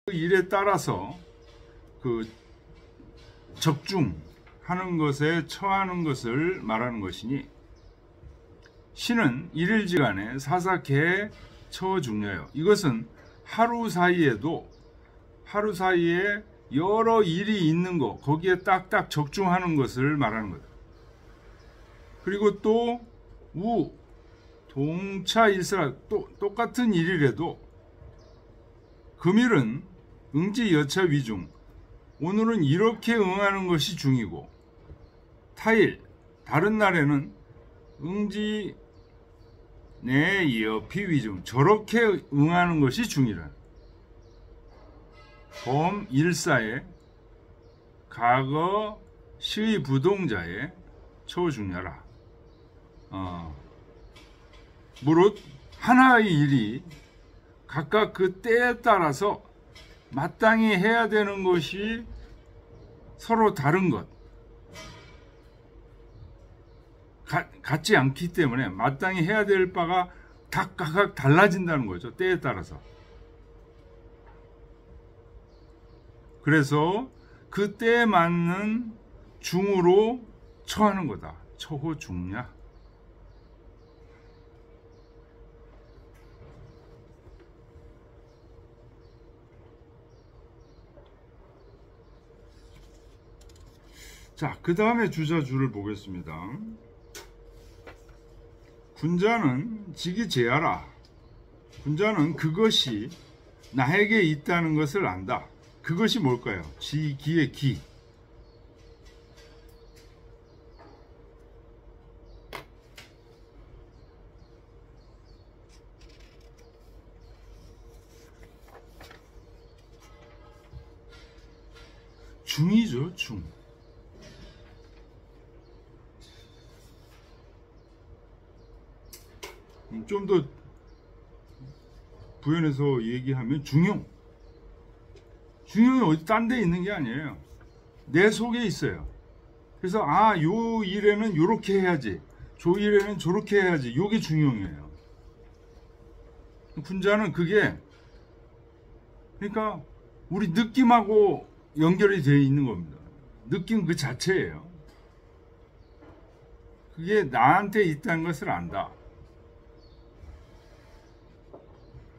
그 일에 따라서 그 적중하는 것에 처하는 것을 말하는 것이니, 신은 일일지간에 사사계에 처중려요. 이것은 하루 사이에 여러 일이 있는 거, 거기에 딱딱 적중하는 것을 말하는 거다. 그리고 또 동차일사, 똑같은 일이라도 금일은 응지 여차 위중, 오늘은 이렇게 응하는 것이 중이고, 타일, 다른 날에는 응지 내 여피 위중, 저렇게 응하는 것이 중이라. 범 일사에 과거 시의 부동자에 초중야라. 무릇 하나의 일이 각각 그 때에 따라서 마땅히 해야 되는 것이 서로 다른 것, 같지 않기 때문에 마땅히 해야 될 바가 각각 달라진다는 거죠. 때에 따라서. 그래서 그 때에 맞는 중으로 처하는 거다. 처호중야. 자, 그 다음에 주자주를 보겠습니다. 군자는 지기 제하라. 군자는 그것이 나에게 있다는 것을 안다. 그것이 뭘까요? 지기의 기. 중이죠, 중. 좀 더 부연해서 얘기하면 중용이 어디 딴 데 있는 게 아니에요. 내 속에 있어요. 그래서 요 일에는 요렇게 해야지, 저 일에는 저렇게 해야지, 요게 중용이에요. 군자는 그게, 그러니까 우리 느낌하고 연결이 되어 있는 겁니다. 느낌 그 자체예요. 그게 나한테 있다는 것을 안다.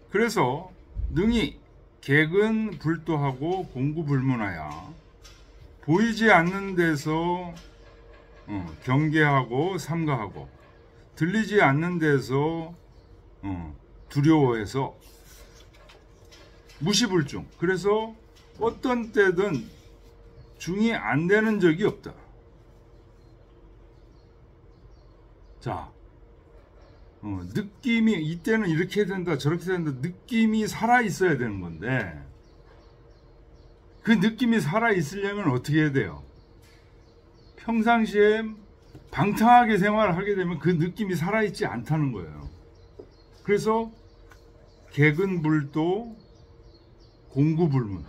그래서 능히 객은 불도하고 공구불문하여 보이지 않는 데서 경계하고 삼가하고, 들리지 않는 데서 두려워해서 무시불중. 그래서 어떤 때든 중이 안 되는 적이 없다. 자, 느낌이 이때는 이렇게 된다 저렇게 된다, 느낌이 살아 있어야 되는 건데, 그 느낌이 살아 있으려면 어떻게 해야 돼요? 평상시에 방탕하게 생활을 하게 되면 그 느낌이 살아 있지 않다는 거예요. 그래서 객은불도 공구불문,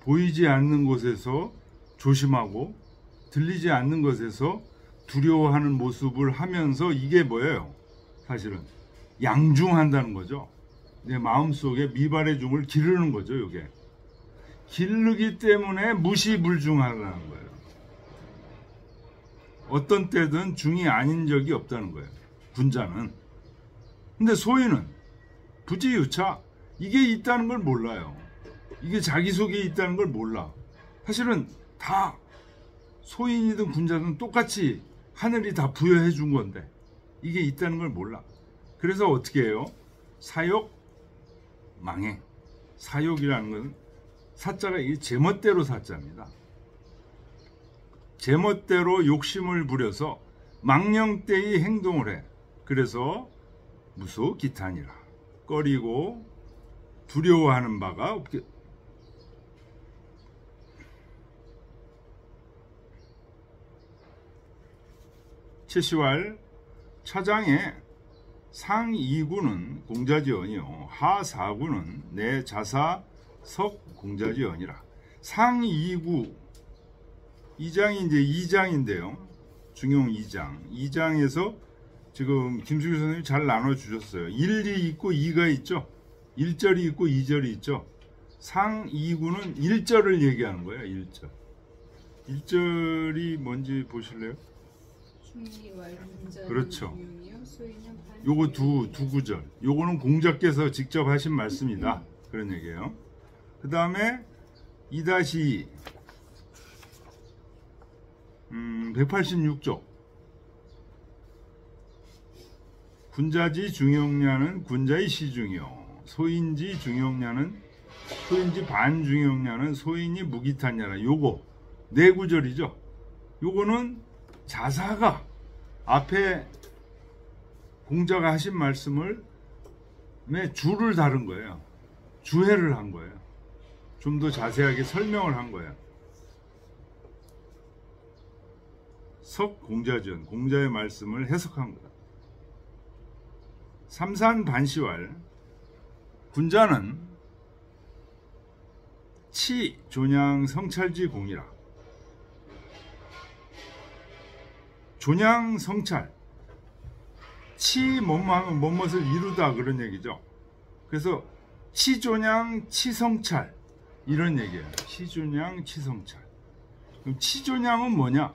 보이지 않는 곳에서 조심하고 들리지 않는 것에서 두려워하는 모습을 하면서, 이게 뭐예요? 사실은 양중한다는 거죠. 내 마음속에 미발의 중을 기르는 거죠. 이게 기르기 때문에 무시불중하라는 거예요. 어떤 때든 중이 아닌 적이 없다는 거예요, 군자는. 근데 소인은 부지유차, 이게 있다는 걸 몰라요. 이게 자기 속에 있다는 걸 몰라. 사실은 다 소인이든 군자든 똑같이 하늘이 다 부여해 준 건데 이게 있다는 걸 몰라. 그래서 어떻게 해요? 사욕, 망행. 사욕이라는 건 사자가 이 제멋대로 사자입니다. 제멋대로 욕심을 부려서 망령되이 행동을 해. 그래서 무소 기탄이라. 꺼리고 두려워하는 바가 없게. 칠시왈 차장의 상이구는 공자지언이요 하사구는 내 자사 석 공자지언이라. 상이구, 2장이 이제 2장인데요. 중용 2장. 2장에서 지금 김수규 선생님이 잘 나눠주셨어요. 1이 있고 2가 있죠. 1절이 있고 2절이 있죠. 상 2구는 1절을 얘기하는 거예요. 1절. 1절이 뭔지 보실래요? 그렇죠. 요거 두 구절. 요거는 공자께서 직접 하신 말씀이다. 그런 얘기예요. 그 다음에 2-2 186쪽. 군자지 중용냐는 군자의 시중이요. 소인지 중용냐는 소인지 반중용냐는 소인이 무기탄냐라. 요거 네 구절이죠. 요거는 자사가 앞에 공자가 하신 말씀을 주를 다룬 거예요. 주해를 한 거예요. 좀 더 자세하게 설명을 한 거예요. 석공자전, 공자의 말씀을 해석한 거다. 삼산반시왈, 군자는 치 존양 성찰지 공이라. 존양 성찰, 치 뭐뭐하면 뭐뭇을 이루다 그런 얘기죠. 그래서 치존양 치성찰 이런 얘기예요. 치존양 치성찰. 그럼 치존양은 뭐냐?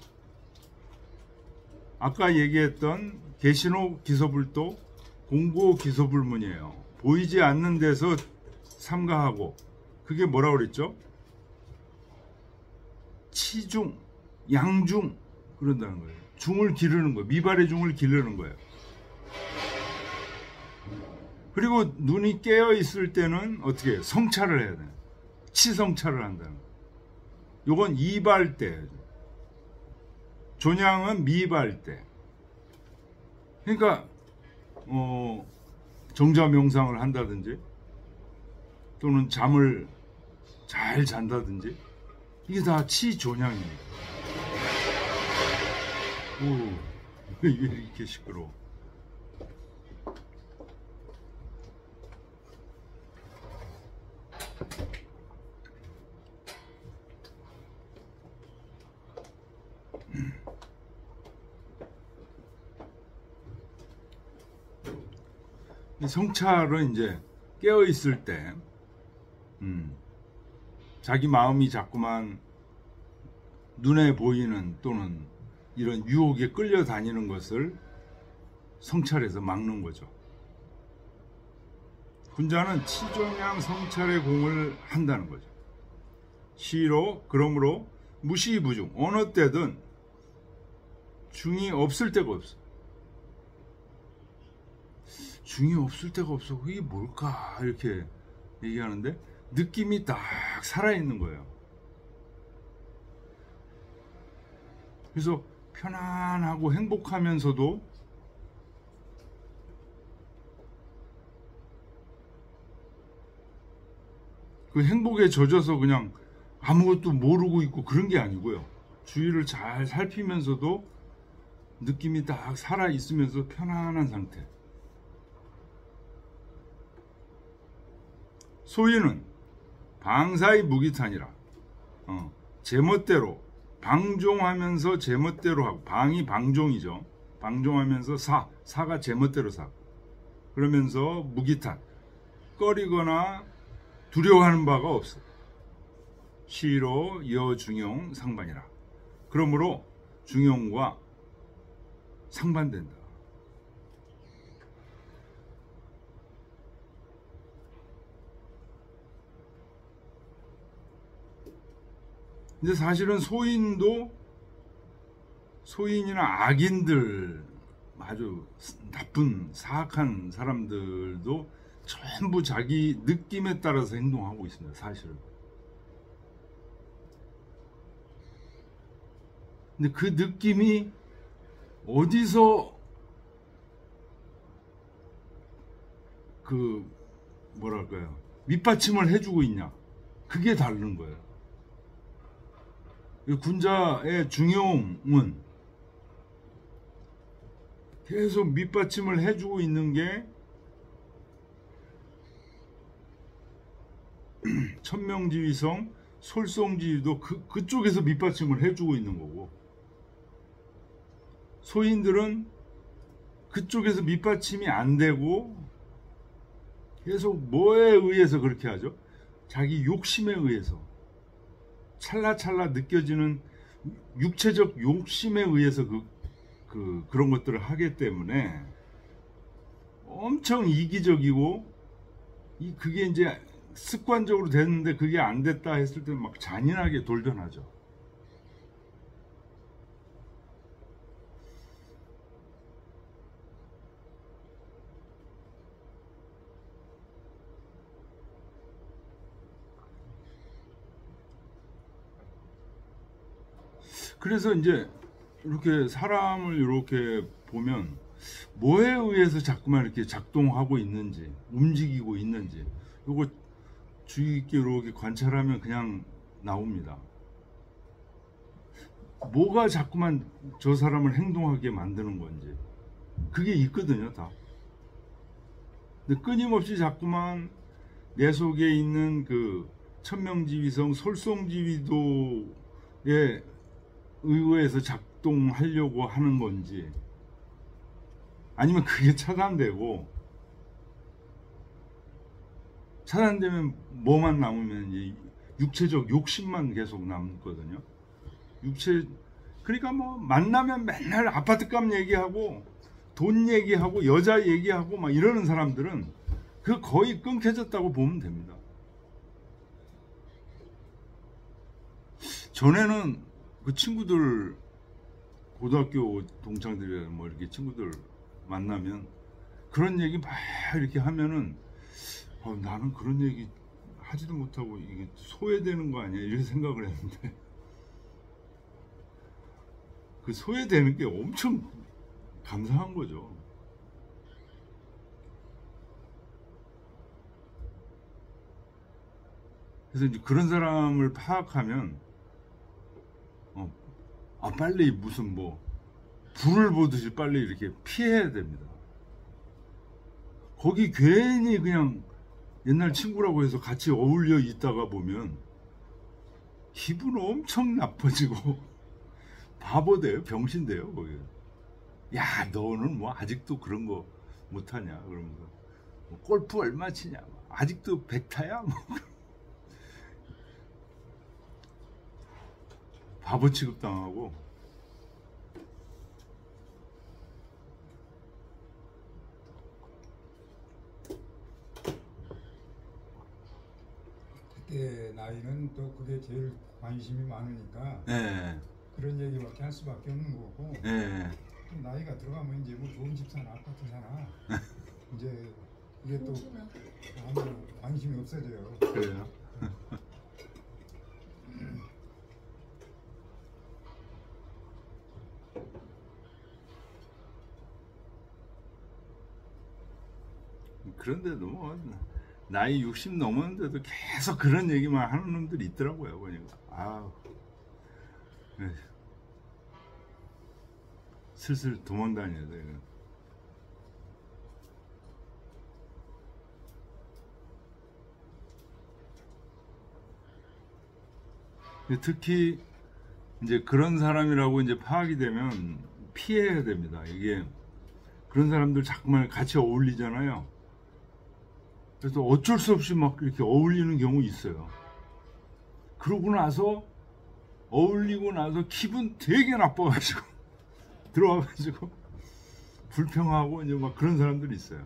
아까 얘기했던 계신호 기소불도 공고 기소불문이에요. 보이지 않는 데서 삼가하고, 그게 뭐라고 그랬죠? 치중, 양중 그런다는 거예요. 중을 기르는 거예요. 미발의 중을 기르는 거예요. 그리고 눈이 깨어 있을 때는 어떻게 해요? 성찰을 해야 돼요. 치성찰을 한다는 거예요. 요건 이발 때예요. 존양은 미발 때. 그러니까 정자 명상을 한다든지 또는 잠을 잘 잔다든지 이게 다 치존양입니다. 왜 이렇게 시끄러워? 성찰은 이제 깨어 있을 때, 자기 마음이 자꾸만 눈에 보이는 또는 이런 유혹에 끌려다니는 것을 성찰해서 막는 거죠. 군자는 치존양 성찰의 공을 한다는 거죠. 시로 그러므로 무시부중, 어느 때든 중이 없을 때가 없어. 중이 없을 때가 없어. 그게 뭘까? 이렇게 얘기하는데 느낌이 딱 살아있는 거예요. 그래서 편안하고 행복하면서도 그 행복에 젖어서 그냥 아무것도 모르고 있고 그런 게 아니고요. 주위를 잘 살피면서도 느낌이 딱 살아있으면서 편안한 상태. 소인은 방사의 무기탄이라. 제멋대로 방종하면서 제멋대로 하고, 방이 방종이죠. 방종하면서 사가 제멋대로 사. 그러면서 무기탄, 꺼리거나 두려워하는 바가 없어. 시로 여중용 상반이라. 그러므로 중용과 상반된다. 근데 사실은 소인이나 악인들, 아주 나쁜 사악한 사람들도 전부 자기 느낌에 따라서 행동하고 있습니다. 사실은. 근데 그 느낌이 어디서 뭐랄까요, 밑받침을 해주고 있냐, 그게 다른 거예요. 군자의 중용은 계속 밑받침을 해주고 있는 게 천명지위성, 솔송지위도 그쪽에서 밑받침을 해주고 있는 거고, 소인들은 그쪽에서 밑받침이 안 되고 계속 뭐에 의해서 그렇게 하죠? 자기 욕심에 의해서 찰나찰나 느껴지는 육체적 욕심에 의해서 그런 것들을 하기 때문에 엄청 이기적이고 그게 이제 습관적으로 됐는데 그게 안 됐다 했을 때 막 잔인하게 돌변하죠. 그래서 이제 이렇게 사람을 이렇게 보면 뭐에 의해서 자꾸만 이렇게 작동하고 있는지, 움직이고 있는지, 요거 주의 깊게 이렇게 관찰하면 그냥 나옵니다. 뭐가 자꾸만 저 사람을 행동하게 만드는 건지 그게 있거든요, 다. 근데 끊임없이 자꾸만 내 속에 있는 그 천명지위성 솔송지위도에 의거해서 작동하려고 하는 건지, 아니면 그게 차단되고, 차단되면 뭐만 남으면 이제 육체적 욕심만 계속 남거든요. 그러니까 뭐 만나면 맨날 아파트값 얘기하고 돈 얘기하고 여자 얘기하고 막 이러는 사람들은 그 거의 끊겨졌다고 보면 됩니다. 전에는 그 친구들, 고등학교 동창들이나 뭐 이렇게 친구들 만나면 그런 얘기 막 이렇게 하면은 나는 그런 얘기 하지도 못하고 이게 소외되는 거 아니야 이렇게 생각을 했는데, 그 소외되는 게 엄청 감사한 거죠. 그래서 이제 그런 사람을 파악하면 빨리 무슨 뭐 불을 보듯이 빨리 이렇게 피해야 됩니다. 거기 괜히 그냥 옛날 친구라고 해서 같이 어울려 있다가 보면 기분 엄청 나빠지고 바보 돼요, 병신 돼요. 거기 야 너는 뭐 아직도 그런 거 못하냐 그러면서 뭐 골프 얼마 치냐 아직도 백타야 뭐 바보 취급당하고. 그때 나이는 또 그게 제일 관심이 많으니까 네. 그런 얘기밖에 할 수밖에 없는 거고. 네. 나이가 들어가면 이제 뭐 좋은 집 사나 아파트 사나 이제 이게 또 아무 관심이 없어져요. 그래요. 그런데도 뭐 나이 60 넘었는데도 계속 그런 얘기만 하는 놈들이 있더라고요. 보니까 슬슬 도망 다녀야 돼. 특히 이제 그런 사람이라고 이제 파악이 되면 피해야 됩니다. 이게 그런 사람들 자꾸만 같이 어울리잖아요. 그래서 어쩔 수 없이 막 이렇게 어울리는 경우 있어요. 그러고 나서 어울리고 나서 기분 되게 나빠가지고 들어와가지고 불평하고 이제 막 그런 사람들이 있어요.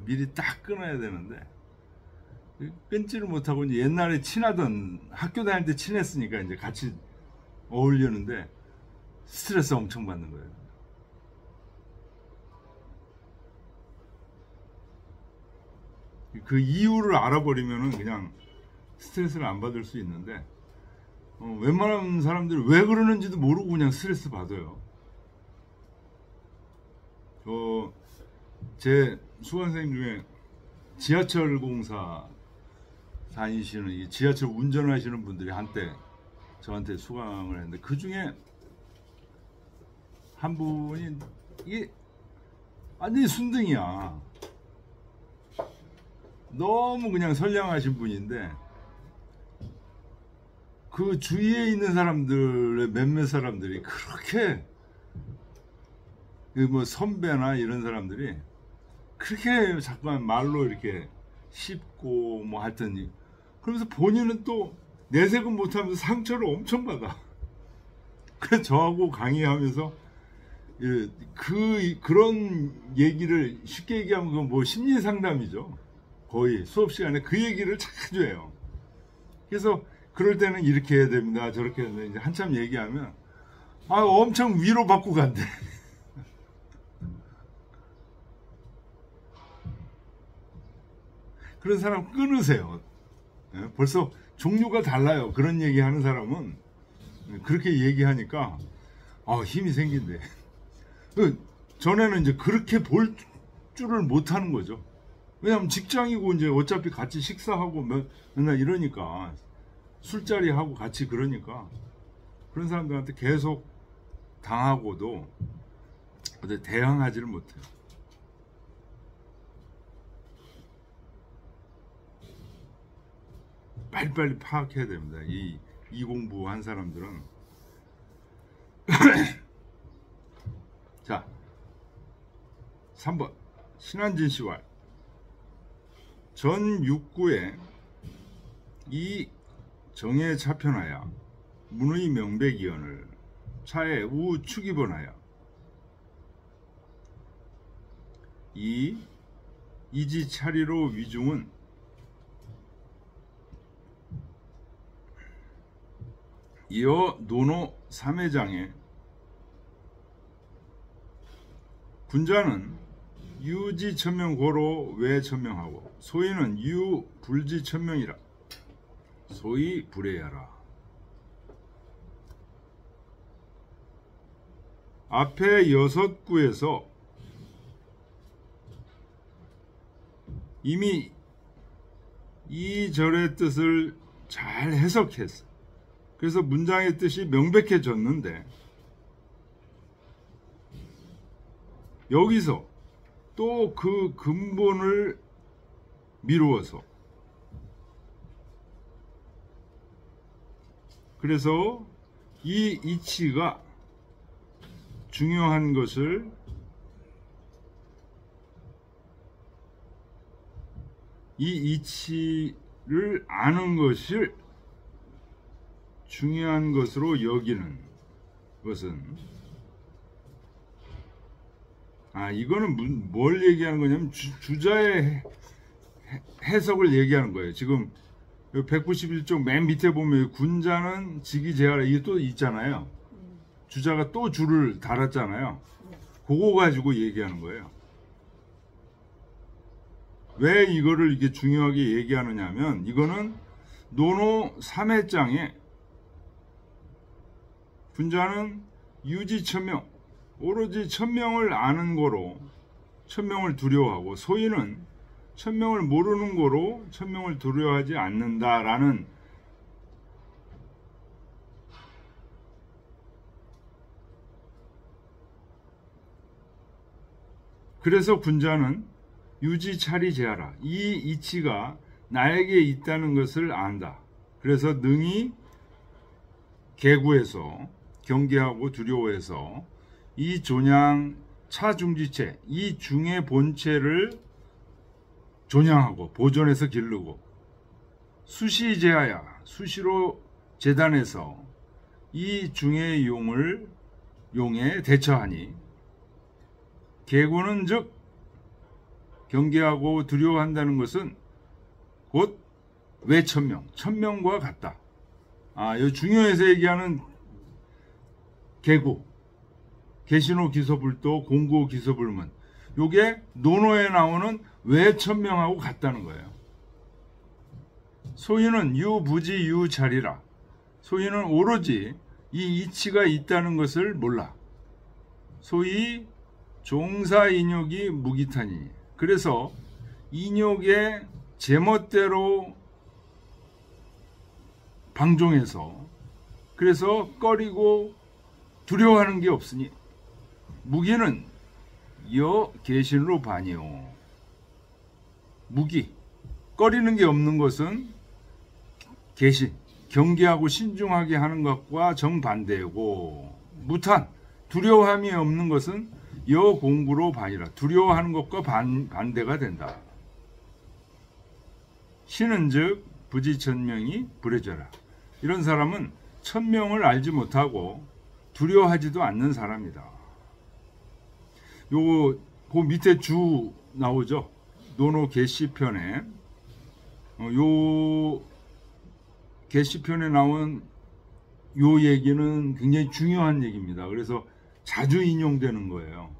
미리 딱 끊어야 되는데 끊지를 못하고 이제 옛날에 친하던, 학교 다닐 때 친했으니까 이제 같이 어울리는데 스트레스 엄청 받는 거예요. 그 이유를 알아버리면은 그냥 스트레스를 안 받을 수 있는데, 웬만한 사람들이 왜 그러는지도 모르고 그냥 스트레스 받아요. 제 수강생 중에 지하철 공사 다니시는, 이 지하철 운전하시는 분들이 한때 저한테 수강을 했는데, 그 중에 한 분이 이게 완전히 순둥이야. 너무 그냥 선량하신 분인데 그 주위에 있는 사람들의 몇몇 사람들이 그렇게, 뭐 선배나 이런 사람들이 그렇게 자꾸만 말로 이렇게 씹고 뭐 하여튼 그러면서 본인은 또 내색은 못하면서 상처를 엄청 받아. 그래서 저하고 강의하면서 그런 얘기를 쉽게 얘기하면 그건 뭐 심리 상담이죠. 거의 수업 시간에 그 얘기를 자주 해요. 그래서 그럴 때는 이렇게 해야 됩니다. 저렇게 해야 됩니다. 이제 한참 얘기하면 엄청 위로받고 간대. 그런 사람 끊으세요. 벌써 종류가 달라요. 그런 얘기하는 사람은 그렇게 얘기하니까 힘이 생긴대. 전에는 이제 그렇게 볼 줄을 못하는 거죠. 왜냐하면 직장이고 이제 어차피 같이 식사하고 맨날 이러니까 술자리 하고 같이 그러니까 그런 사람들한테 계속 당하고도 대항하지를 못해요. 빨리빨리 파악해야 됩니다. 이 공부한 사람들은. 자, 3번 신한진 씨와 전 육구에 이 정에 차편하여 문의 명백이언을 차에 우축이 번하여 이 이지 차리로 위중은 이어 노노 3회장에 군자는 유지 천명고로 외 천명하고 소위는 유 불지 천명이라 소위 불해야라. 앞에 6구에서 이미 이 절의 뜻을 잘 해석했어. 그래서 문장의 뜻이 명백해졌는데 여기서 또 그 근본을 미루어서 그래서 이 이치가 중요한 것을 이 이치를 아는 것을 중요한 것으로 여기는 것은 이거는 뭘 얘기하는 거냐면 주자의 해석을 얘기하는 거예요. 지금 191쪽 맨 밑에 보면 군자는 직위제하라 이게 또 있잖아요. 주자가 또 줄을 달았잖아요. 그거 가지고 얘기하는 거예요. 왜 이거를 이게 중요하게 얘기하느냐 하면 이거는 노노 3회장에 군자는 유지 천명 오로지 천명을 아는 거로 천명을 두려워하고 소위는 천명을 모르는 거로 천명을 두려워하지 않는다라는 그래서 군자는 유지 차리 제하라 이 이치가 나에게 있다는 것을 안다. 그래서 능히 개구에서 경계하고 두려워해서 이 존양 차중지체 이 중의 본체를 존양하고 보존해서 기르고 수시 제하야 수시로 재단해서 이 중의 용에 대처하니 개구는 즉 경계하고 두려워한다는 것은 곧 외천명 천명과 같다. 이 중요해서 얘기하는 개구 개신호 기소불도 공구 기소불문 요게 논어에 나오는 외천명하고 같다는 거예요. 소위는 유부지 유자리라 소위는 오로지 이 이치가 있다는 것을 몰라. 소위 종사인욕이 무기탄이니 그래서 인욕의 제멋대로 방종해서 그래서 꺼리고 두려워하는 게 없으니 무기는 여 계신으로 반이요. 무기 꺼리는 게 없는 것은 계신 경계하고 신중하게 하는 것과 정반대고 무탄 두려워함이 없는 것은 여 공구로 반이라 두려워하는 것과 반대가 된다. 신은 즉 부지천명이 불해져라. 이런 사람은 천명을 알지 못하고 두려워하지도 않는 사람이다. 요거 그 밑에 주 나오죠. 노노 계시편에 요 계시편에 나온 요 얘기는 굉장히 중요한 얘기입니다. 그래서 자주 인용되는 거예요.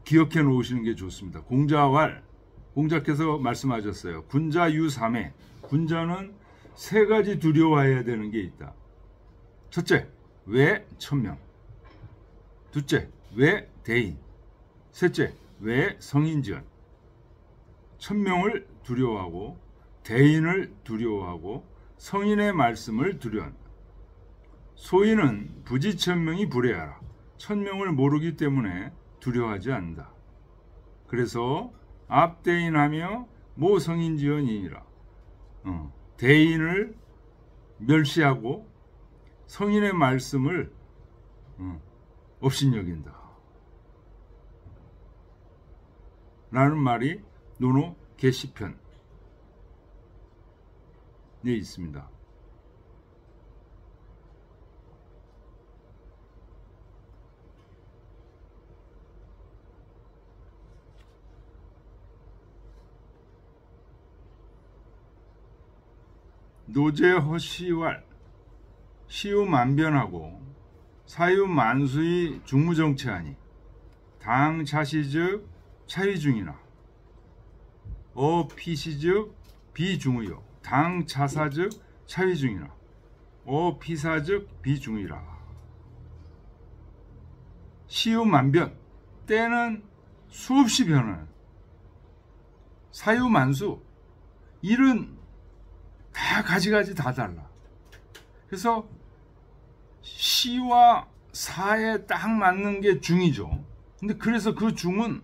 기억해 놓으시는 게 좋습니다. 공자왈, 공자께서 말씀하셨어요. 군자 유삼해. 군자는 세 가지 두려워해야 되는 게 있다. 첫째, 왜 천명. 둘째, 왜 대인. 셋째, 왜 성인지연. 천명을 두려워하고 대인을 두려워하고 성인의 말씀을 두려워한다. 소인은 부지천명이 불해하라. 천명을 모르기 때문에 두려워하지 않는다. 그래서 앞대인하며 모성인지연이니라. 대인을 멸시하고 성인의 말씀을 업신여긴다. 라는 말이 노노 계시편에 있습니다. 노제허시왈 시우만변하고 사유만수의 중무정체하니 당차시즉 차위중이나 어피시즉 비중의요 당차사즉 차위중이나 어피사즉 비중의라. 시우만변 때는 수없이 변해요. 사유만수 일은 다 가지가지 다 달라. 그래서 시와 사에 딱 맞는 게 중이죠. 근데 그래서 그 중은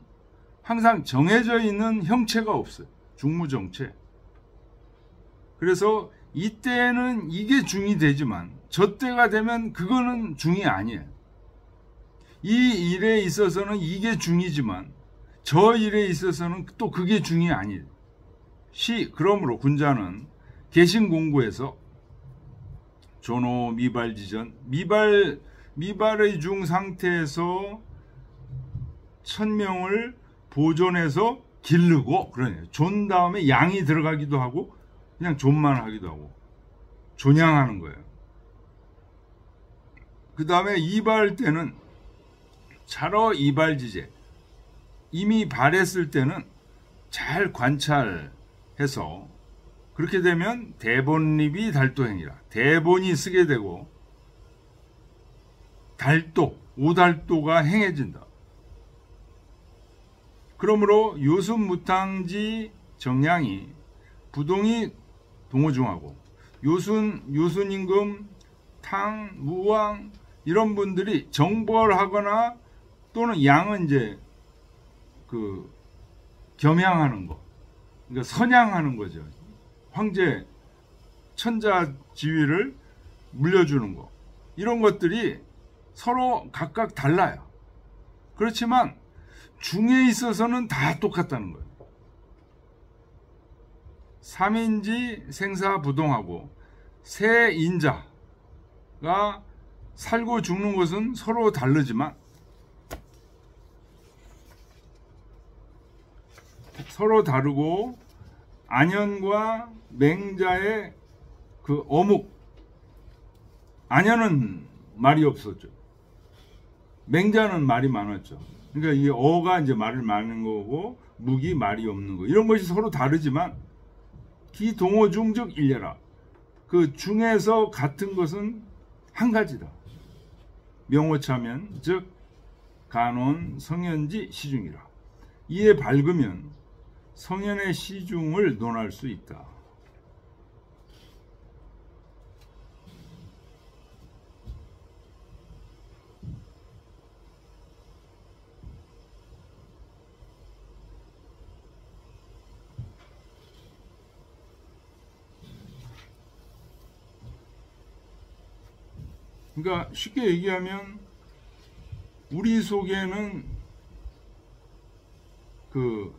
항상 정해져 있는 형체가 없어요. 중무정체. 그래서 이때는 이게 중이 되지만 저 때가 되면 그거는 중이 아니에요. 이 일에 있어서는 이게 중이지만 저 일에 있어서는 또 그게 중이 아니에요. 그러므로 군자는 개신공부에서 조노 미발지전 미발의 중 상태에서 천명을 보존해서 기르고 그러네요. 존 다음에 양이 들어가기도 하고 그냥 존만 하기도 하고 존양하는 거예요. 그 다음에 이발 때는 차러 이발지제 이미 발했을 때는 잘 관찰해서 그렇게 되면 대본립이 달도행이라. 대본이 쓰게 되고 달도, 오달도가 행해진다. 그러므로 요순무탕지 정량이 부동이 동호중하고 요순임금, 탕, 무왕 이런 분들이 정벌하거나 또는 양은 이제 겸양하는 거, 그러니까 선양하는 거죠. 황제 천자 지위를 물려주는 거 이런 것들이 서로 각각 달라요. 그렇지만 중에 있어서는 다 똑같다는 거예요. 삼인지 생사부동하고 세 인자가 살고 죽는 것은 서로 다르지만 서로 다르고 안현과 맹자의 그 어묵 안현은 말이 없었죠. 맹자는 말이 많았죠. 그러니까 이 어가 이제 말을 많은 거고 묵이 말이 없는 거 이런 것이 서로 다르지만 기동호중즉 일례라. 그 중에서 같은 것은 한 가지다. 명호차면 즉 간원 성현지 시중이라. 이에 밝으면 성현의 시중을 논할 수 있다. 그러니까 쉽게 얘기하면 우리 속에는 그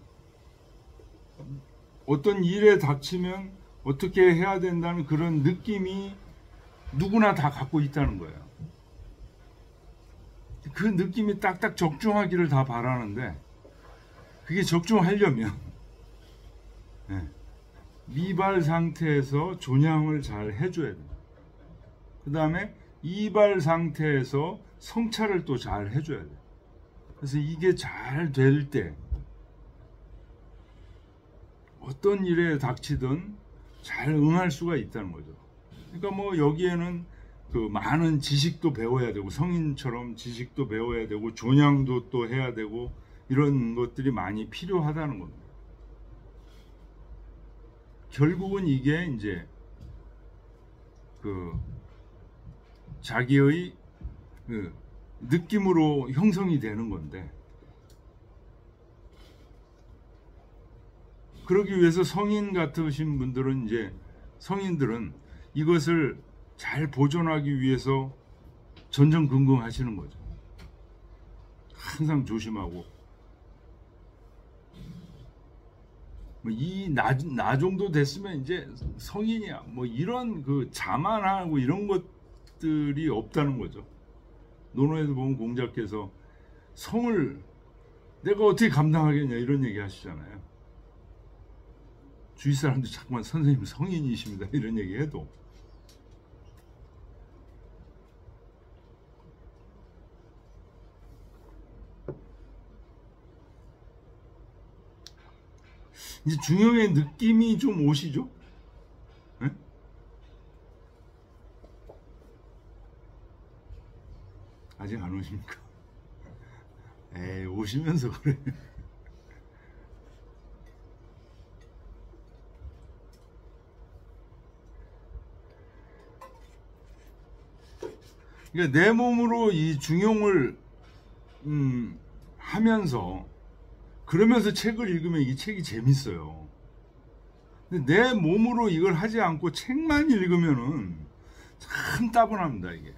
어떤 일에 닥치면 어떻게 해야 된다는 그런 느낌이 누구나 다 갖고 있다는 거예요. 그 느낌이 딱딱 적중하기를 다 바라는데, 그게 적중하려면 미발 상태에서 존양을 잘 해줘야 돼요. 그 다음에 이발 상태에서 성찰을 또 잘 해줘야 돼요. 그래서 이게 잘 될 때 어떤 일에 닥치든 잘 응할 수가 있다는 거죠. 그러니까 뭐 여기에는 그 많은 지식도 배워야 되고, 성인처럼 지식도 배워야 되고, 존양도 또 해야 되고, 이런 것들이 많이 필요하다는 겁니다. 결국은 이게 이제 그 자기의 그 느낌으로 형성이 되는 건데, 그러기 위해서 성인 같으신 분들은, 이제 성인들은 이것을 잘 보존하기 위해서 전전긍긍 하시는 거죠. 항상 조심하고, 뭐 나 정도 됐으면 이제 성인이야, 뭐 이런 그 자만하고 이런 것들이 없다는 거죠. 논어에도 보면 공자께서 성을 내가 어떻게 감당하겠냐 이런 얘기 하시잖아요. 주위 사람들 자꾸만 선생님 성인이십니다 이런 얘기 해도, 이제 중형의 느낌이 좀 오시죠? 네? 아직 안 오십니까? 에이, 오시면서 그래. 그러니까 내 몸으로 이 중용을 하면서, 그러면서 책을 읽으면 이 책이 재밌어요. 근데 내 몸으로 이걸 하지 않고 책만 읽으면은 참 따분합니다, 이게.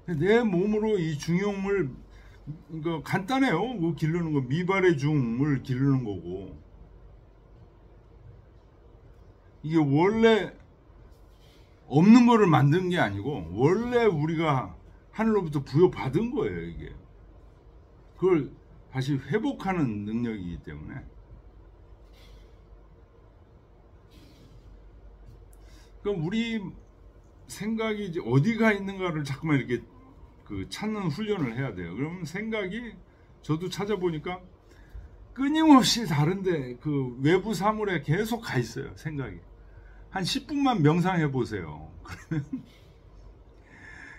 내 몸으로 이 중용을, 그러니까 간단해요. 그 기르는 거, 미발의 중을 기르는 거고. 이게 원래 없는 거를 만든 게 아니고, 원래 우리가 하늘로부터 부여받은 거예요, 이게. 그걸 다시 회복하는 능력이기 때문에. 그럼 우리 생각이 이제 어디가 있는가를 자꾸만 이렇게 그 찾는 훈련을 해야 돼요. 그러면 생각이, 저도 찾아보니까 끊임없이 다른데 그 외부 사물에 계속 가 있어요, 생각이. 한 10분만 명상해 보세요. 그러면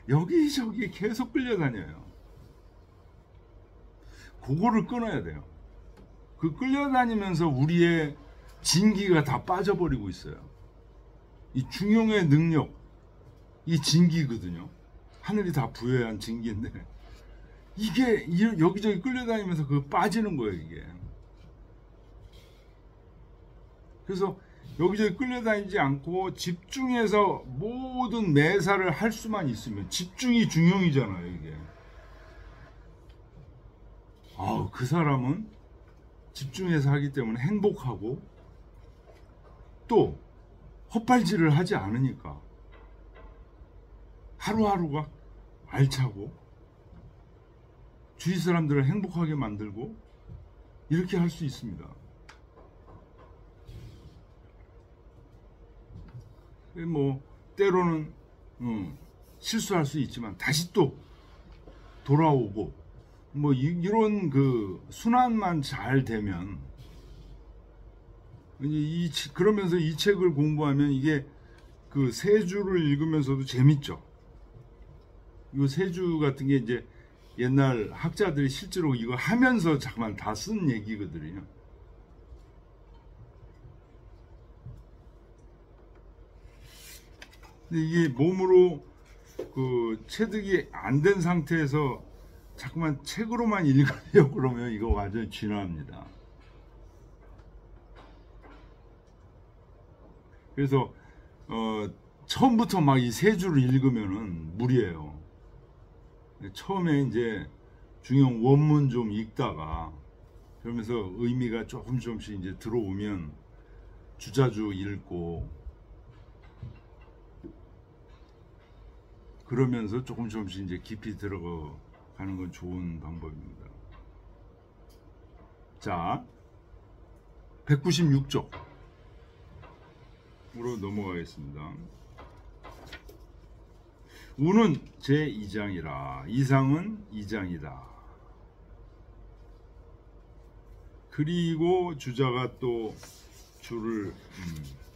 여기저기 계속 끌려다녀요. 그거를 끊어야 돼요. 그 끌려다니면서 우리의 진기가 다 빠져버리고 있어요. 이 중용의 능력, 이 진기거든요. 하늘이 다 부여한 진기인데, 이게 여기저기 끌려다니면서 그 빠지는 거예요, 이게. 그래서 여기저기 끌려다니지 않고 집중해서 모든 매사를 할 수만 있으면, 집중이 중용이잖아요, 이게. 그 사람은 집중해서 하기 때문에 행복하고, 또 헛발질을 하지 않으니까 하루하루가 알차고, 주위 사람들을 행복하게 만들고, 이렇게 할 수 있습니다. 뭐 때로는 실수할 수 있지만 다시 또 돌아오고, 뭐 이런 그 순환만 잘 되면, 그러면서 이 책을 공부하면 이게 그 세 주를 읽으면서도 재밌죠. 이 세 주 같은 게 이제 옛날 학자들이 실제로 이거 하면서 잠깐 다 쓴 얘기거든요. 근데 이게 몸으로 그 체득이 안 된 상태에서 자꾸만 책으로만 읽으려고 그러면 이거 완전히 진화합니다. 그래서 처음부터 막 이 세 줄을 읽으면은 무리예요. 처음에 이제 중용 원문 좀 읽다가 그러면서 의미가 조금씩 이제 들어오면 주자주 읽고 그러면서 조금씩 이제 깊이 들어가는 건 좋은 방법입니다. 자, 196쪽으로 넘어가겠습니다. 우는 제2장이라 이상은 2장이다. 그리고 주자가 또 줄을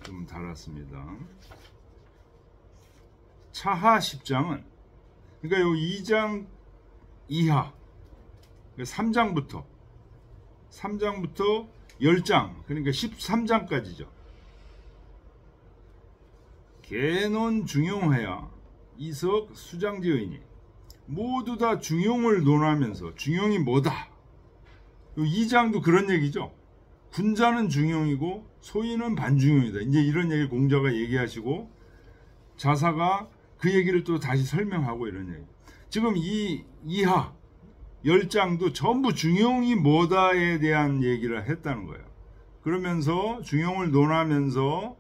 좀 달았습니다. 차하 10장은 그러니까 요 2장 이하 3장부터 10장 그러니까 13장까지죠. 개논 중용하야 이석 수장지의니 모두 다 중용을 논하면서 중용이 뭐다. 요 2장도 그런 얘기죠. 군자는 중용이고 소인은 반중용이다. 이제 이런 얘기 공자가 얘기하시고 자사가 그 얘기를 또 다시 설명하고 이런 얘기. 지금 이 이하 10장도 전부 중용이 뭐다에 대한 얘기를 했다는 거예요. 그러면서 중용을 논하면서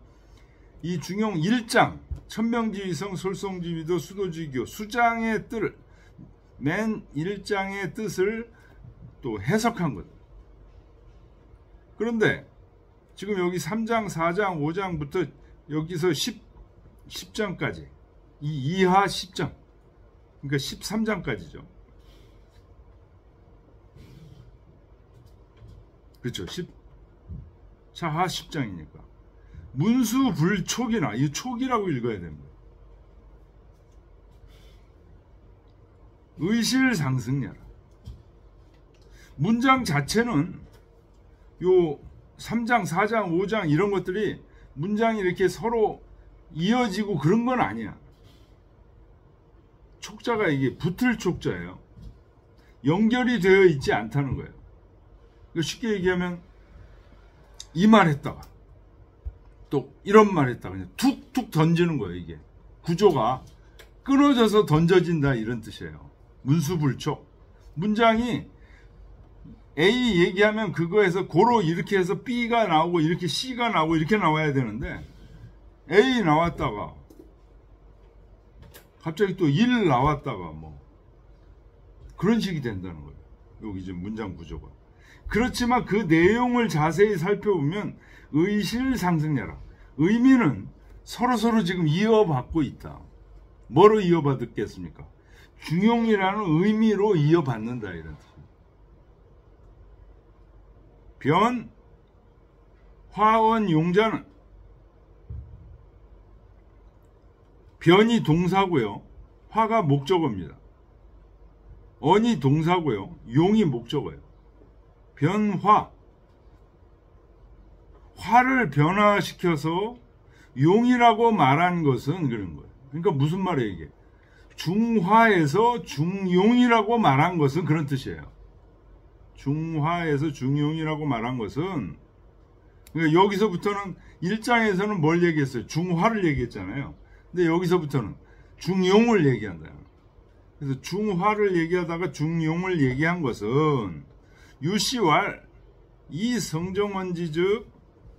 이 중용 1장 천명지위성 솔송지위도 수도지교 수장의 뜻을 맨 1장의 뜻을 또 해석한 거죠. 그런데 지금 여기 3장, 4장, 5장부터 여기서 10장까지 이 이하 10장 그러니까 13장까지죠. 그렇죠. 차하 10장이니까 문수불촉이나 이 촉이라고 읽어야 됩니다. 의실상승야라. 문장 자체는 요 3장, 4장, 5장 이런 것들이 문장이 이렇게 서로 이어지고 그런 건 아니야. 촉자가 이게 붙을 촉자예요. 연결이 되어 있지 않다는 거예요. 쉽게 얘기하면 이 말 했다가 또 이런 말 했다가 그냥 툭툭 던지는 거예요. 이게 구조가 끊어져서 던져진다 이런 뜻이에요. 문수불촉. 문장이 A 얘기하면 그거에서 고로 이렇게 해서 B가 나오고 이렇게 C가 나오고 이렇게 나와야 되는데 A 나왔다가 갑자기 또 1 나왔다가 뭐 그런 식이 된다는 거예요. 여기 지금 문장 구조가. 그렇지만 그 내용을 자세히 살펴보면 의실상승야라. 의미는 서로서로 지금 이어받고 있다. 뭐로 이어받았겠습니까? 중용이라는 의미로 이어받는다 이런 뜻입니다. 변, 화원, 용자는 변이 동사고요. 화가 목적어입니다. 언이 동사고요. 용이 목적어예요. 변화. 화를 변화시켜서 용이라고 말한 것은 그런 거예요. 그러니까 무슨 말이에요 이게? 중화에서 중용이라고 말한 것은 그런 뜻이에요. 중화에서 중용이라고 말한 것은 그러니까 여기서부터는 1장에서는 뭘 얘기했어요? 중화를 얘기했잖아요. 근데 여기서부터는 중용을 얘기한다. 그래서 중화를 얘기하다가 중용을 얘기한 것은 유시왈 이 성정원지즉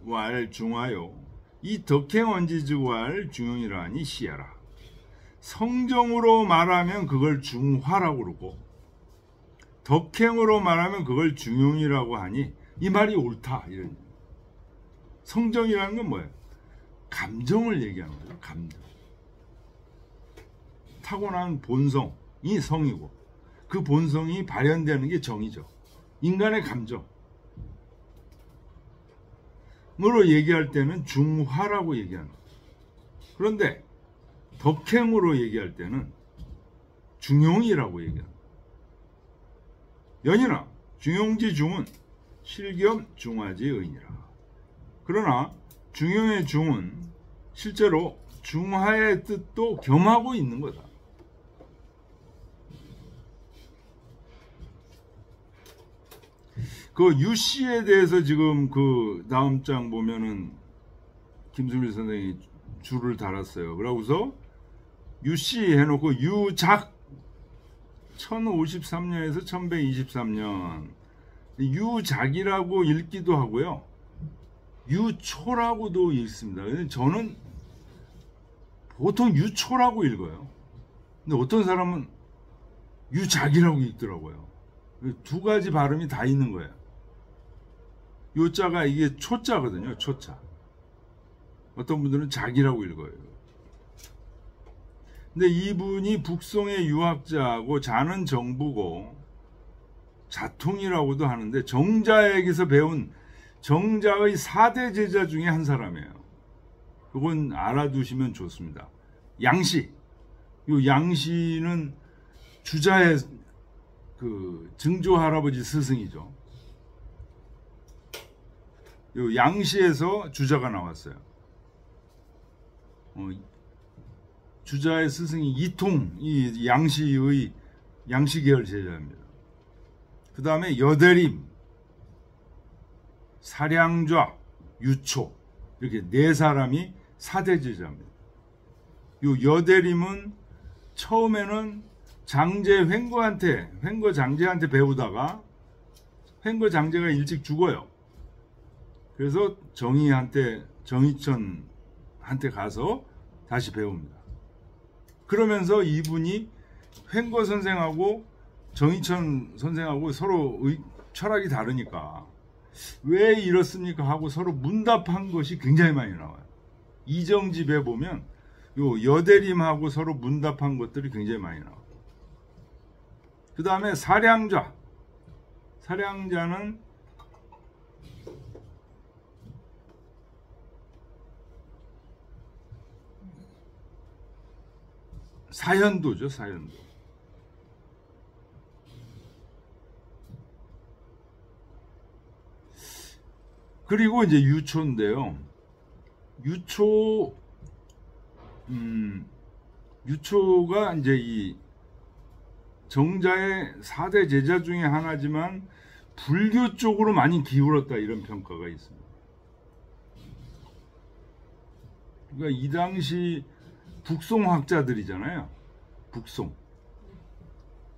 왈 중화요 이 덕행원지즉 왈 중용이라 하니 시야라. 성정으로 말하면 그걸 중화라고 그러고 덕행으로 말하면 그걸 중용이라고 하니 이 말이 옳다. 이런. 성정이라는 건 뭐예요? 감정을 얘기하는 거죠. 감정. 타고난 본성이 성이고 그 본성이 발현되는 게 정이죠. 인간의 감정으로 얘기할 때는 중화라고 얘기하는 거예요. 그런데 덕행으로 얘기할 때는 중용이라고 얘기합니다. 연이나 중용지 중은 실겸 중화지 의니라. 그러나 중용의 중은 실제로 중화의 뜻도 겸하고 있는 거다. 그 유씨에 대해서 지금 그 다음 장 보면은 김수밀 선생님이 줄을 달았어요. 그러고서 유씨 해놓고 유작 1053년에서 1123년 유작이라고 읽기도 하고요. 유초라고도 읽습니다. 근데 저는 보통 유초라고 읽어요. 근데 어떤 사람은 유작이라고 읽더라고요. 두 가지 발음이 다 있는 거예요. 요자가 이게 초자거든요. 초자. 어떤 분들은 작이라고 읽어요. 근데 이분이 북송의 유학자고 자는 정부고 자통이라고도 하는데 정자에게서 배운 정자의 4대 제자 중에 한 사람이에요. 그건 알아두시면 좋습니다. 양시. 요 양시는 주자의 그 증조 할아버지 스승이죠. 요 양시에서 주자가 나왔어요. 주자의 스승이 이통, 이 양시의 양시계열 제자입니다. 그 다음에 여대림, 사량좌, 유초 이렇게 네 사람이 4대 제자입니다. 요 여대림은 처음에는 장제 횡거 장제한테 배우다가 횡거 장제가 일찍 죽어요. 그래서 정의천한테 가서 다시 배웁니다. 그러면서 이분이 횡거 선생하고 정의천 선생하고 서로 철학이 다르니까 왜 이렇습니까 하고 서로 문답한 것이 굉장히 많이 나와요. 이정집에 보면 요 여대림하고 서로 문답한 것들이 굉장히 많이 나와요. 그 다음에 사량좌는 사현도죠. 사현도. 그리고 이제 유초인데요. 유초가 이제 이 정자의 4대 제자 중에 하나지만 불교 쪽으로 많이 기울었다 이런 평가가 있습니다. 그러니까 이 당시 북송학자들이잖아요. 북송.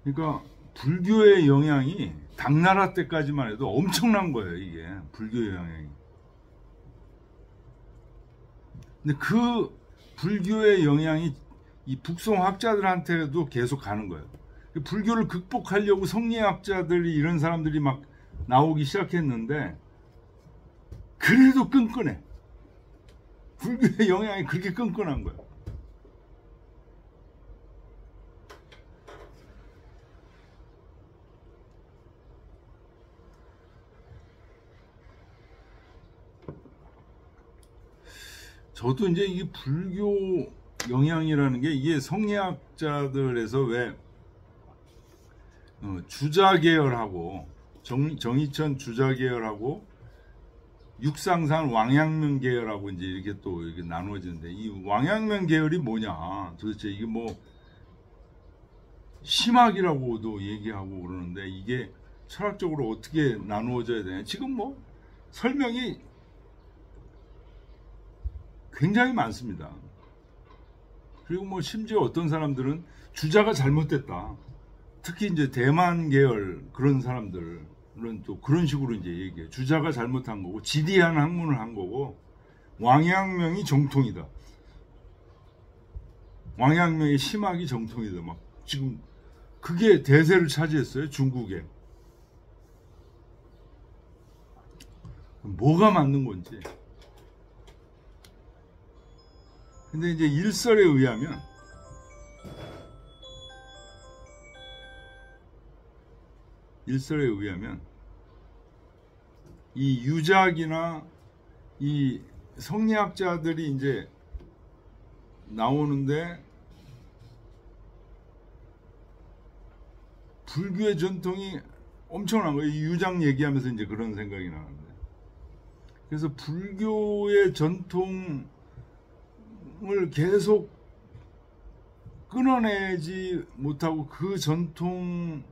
그러니까 불교의 영향이 당나라 때까지만 해도 엄청난 거예요. 이게 불교의 영향이. 근데 그 불교의 영향이 이 북송학자들한테도 계속 가는 거예요. 불교를 극복하려고 성리학자들이 이런 사람들이 막 나오기 시작했는데 그래도 끈끈해. 불교의 영향이 그렇게 끈끈한 거예요. 저도 이제 이 불교 영향이라는 게 이게 성리학자들에서 왜 주자계열하고 정의천 주자계열하고 육상산 왕양면 계열하고 이제 이렇게 또 이렇게 나누어지는데 이 왕양면 계열이 뭐냐 도대체 이게 뭐 심학이라고도 얘기하고 그러는데 이게 철학적으로 어떻게 나누어져야 되냐 지금 뭐 설명이 굉장히 많습니다. 그리고 뭐 심지어 어떤 사람들은 주자가 잘못됐다. 특히 이제 대만 계열 그런 사람들은 또 그런 식으로 이제 얘기해요. 주자가 잘못한 거고 지리한 학문을 한 거고 왕양명이 정통이다. 왕양명의 심학이 정통이다. 막 지금 그게 대세를 차지했어요. 중국에. 뭐가 맞는 건지. 근데 이제 일설에 의하면 이 유작이나 이 성리학자들이 이제 나오는데 불교의 전통이 엄청난 거예요. 이 유작 얘기하면서 이제 그런 생각이 나는데 그래서 불교의 전통을 계속 끊어내지 못하고 그 전통에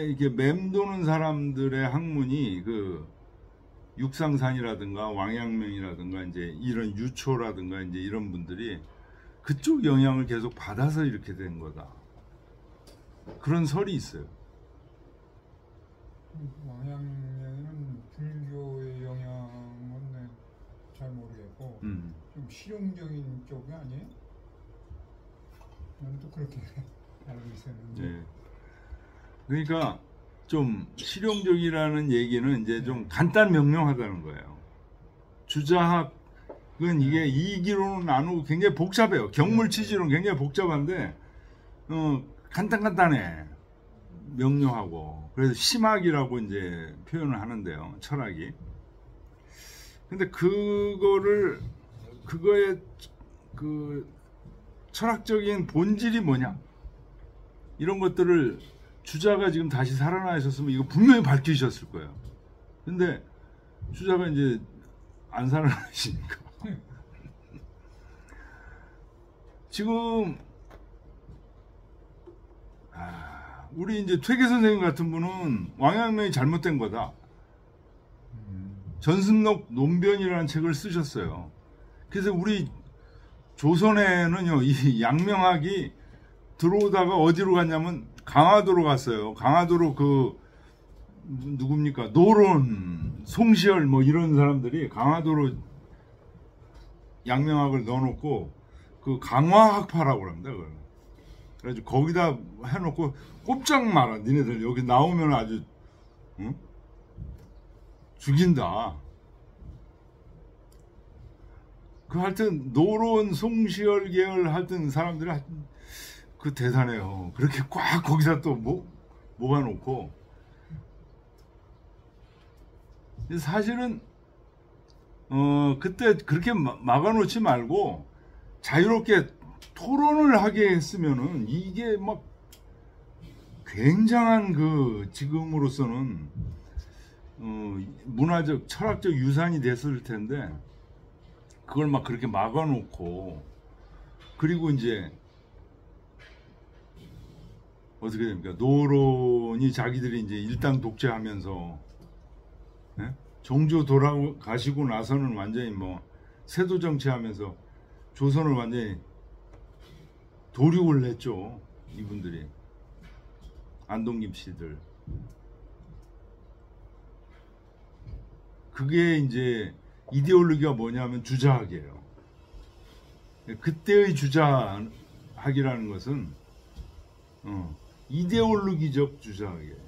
이게 맴도는 사람들의 학문이 그 육상산이라든가 왕양명이라든가 이제 이런 유초라든가 이제 이런 분들이 그쪽 영향을 계속 받아서 이렇게 된 거다. 그런 설이 있어요. 왕양면은 불교의 영향은 네, 잘 모르겠고 좀 실용적인 쪽이 아니에요? 저는 또 그렇게 알고 있었는데. 네. 그러니까 좀 실용적이라는 얘기는 이제 좀 간단 명료하다는 거예요. 주자학은 이게 이기로는 나누고 굉장히 복잡해요. 경물 취지로는 굉장히 복잡한데 간단해. 명료하고. 그래서 심학이라고 이제 표현을 하는데요. 철학이. 근데 그거의 그 철학적인 본질이 뭐냐? 이런 것들을 주자가 지금 다시 살아나 있었으면 이거 분명히 밝히셨을 거예요. 근데 주자가 이제 안 살아나시니까. 지금 우리 이제 퇴계 선생님 같은 분은 왕양명이 잘못된 거다. 전승록 논변이라는 책을 쓰셨어요. 그래서 우리 조선에는요, 이 양명학이 들어오다가 어디로 갔냐면 강화도로 갔어요. 강화도로 누굽니까? 노론, 송시열 뭐 이런 사람들이 강화도로 양명학을 넣어놓고 그 강화학파라고 합니다. 그걸. 그래가지고 거기다 해놓고 꼼짝 마라. 니네들 여기 나오면 아주 응? 죽인다. 그 하여튼 노론, 송시열 계열 하여튼 사람들이 그 대단해요. 그렇게 꽉 거기다 또 모아놓고 사실은 그때 그렇게 막아놓지 말고 자유롭게 토론을 하게 했으면은 이게 막 굉장한 그 지금으로서는 문화적 철학적 유산이 됐을 텐데 그걸 막 그렇게 막아놓고 그리고 이제 어떻게 됩니까? 노론이 자기들이 이제 일당 독재하면서 예? 정조 돌아가시고 나서는 완전히 뭐 세도 정치하면서 조선을 완전히 도륙을 냈죠. 이분들이 안동김 씨들. 그게 이제 이데올로기가 뭐냐면 주자학이에요. 그때의 주자학이라는 것은 이데올로기적 주자학이에요.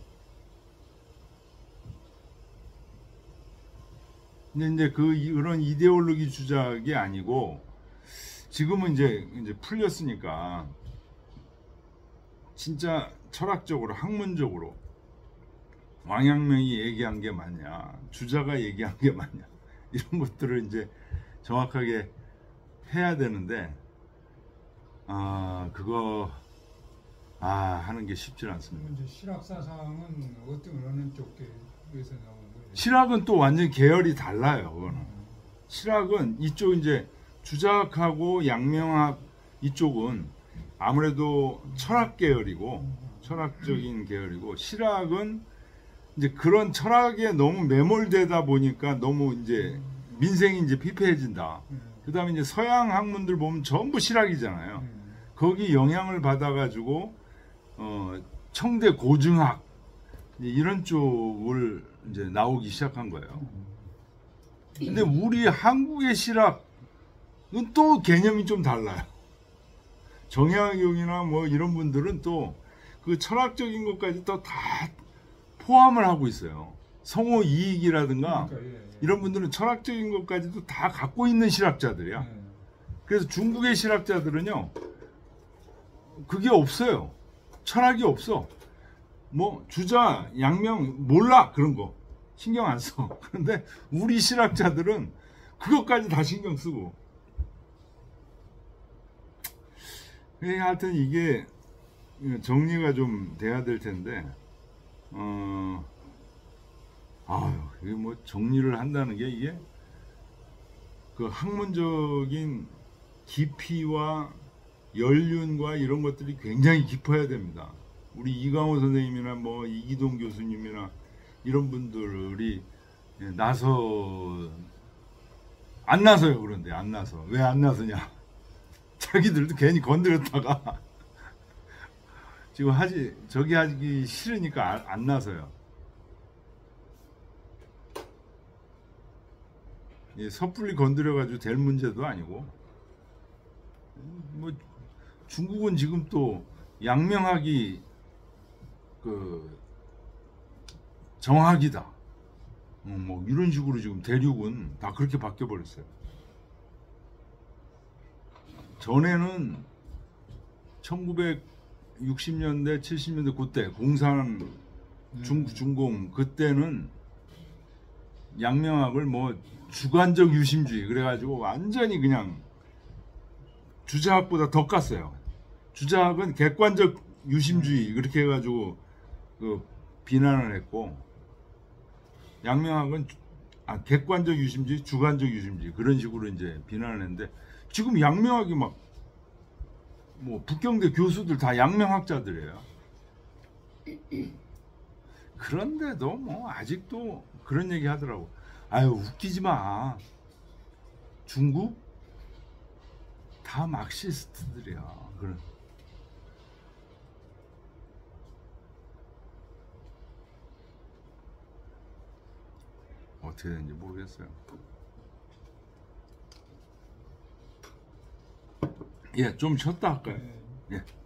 근데 이제 그런 이데올로기 주자학이 아니고 지금은 이제 풀렸으니까 진짜 철학적으로 학문적으로 왕양명이 얘기한 게 맞냐, 주자가 얘기한 게 맞냐 이런 것들을 이제 정확하게 해야 되는데 그거 하는 게 쉽지 않습니다. 이제 실학 사상은 어느 쪽에서 나온 거예요? 실학은 또 완전 계열이 달라요. 그거는 실학은 이쪽 이제 주자학하고 양명학 이쪽은 아무래도 철학 계열이고 철학적인 계열이고 실학은 이제 그런 철학에 너무 매몰되다 보니까 너무 이제 민생이 이제 피폐해진다. 그다음에 이제 서양 학문들 보면 전부 실학이잖아요. 거기 영향을 받아가지고 청대 고증학 이런 쪽을 이제 나오기 시작한 거예요. 근데 우리 한국의 실학은 또 개념이 좀 달라요. 정약용이나 뭐 이런 분들은 또 그 철학적인 것까지 또 다 포함을 하고 있어요. 성호 이익이라든가 그러니까, 이런 분들은 철학적인 것까지도 다 갖고 있는 실학자들이야. 그래서 중국의 실학자들은요, 그게 없어요. 철학이 없어. 뭐 주자, 양명 몰라 그런 거 신경 안 써. 그런데 우리 실학자들은 그것까지 다 신경 쓰고. 하여튼 이게 정리가 좀 돼야 될 텐데, 이게 뭐 정리를 한다는 게 이게 그 학문적인 깊이와 연륜과 이런 것들이 굉장히 깊어야 됩니다. 우리 이강호 선생님이나 뭐 이기동 교수님이나 이런 분들이 안 나서요. 그런데 안 나서. 왜 안 나서냐? 자기들도 괜히 건드렸다가 지금 저기 하기 싫으니까 안 나서요. 섣불리 건드려가지고 될 문제도 아니고, 뭐 중국은 지금 또 양명학이 그 정학이다, 뭐 이런 식으로 지금 대륙은 다 그렇게 바뀌어 버렸어요. 전에는 1960년대 70년대 그때 공산 중공 그때는 양명학을 뭐 주관적 유심주의 그래가지고 완전히 그냥 주자학보다 더 깠어요. 주자학은 객관적 유심주의 그렇게 해가지고 그 비난을 했고, 양명학은 객관적 유심주의, 주관적 유심주의 그런 식으로 이제 비난을 했는데, 지금 양명학이 막 뭐 북경대 교수들 다 양명학자들이에요. 그런데도 뭐 아직도 그런 얘기 하더라고. 아유, 웃기지 마. 중국 다 막시스트들이야. 그래. 어떻게 되는지 모르겠어요. 예, 좀 쉬었다 할까요? 네. 예.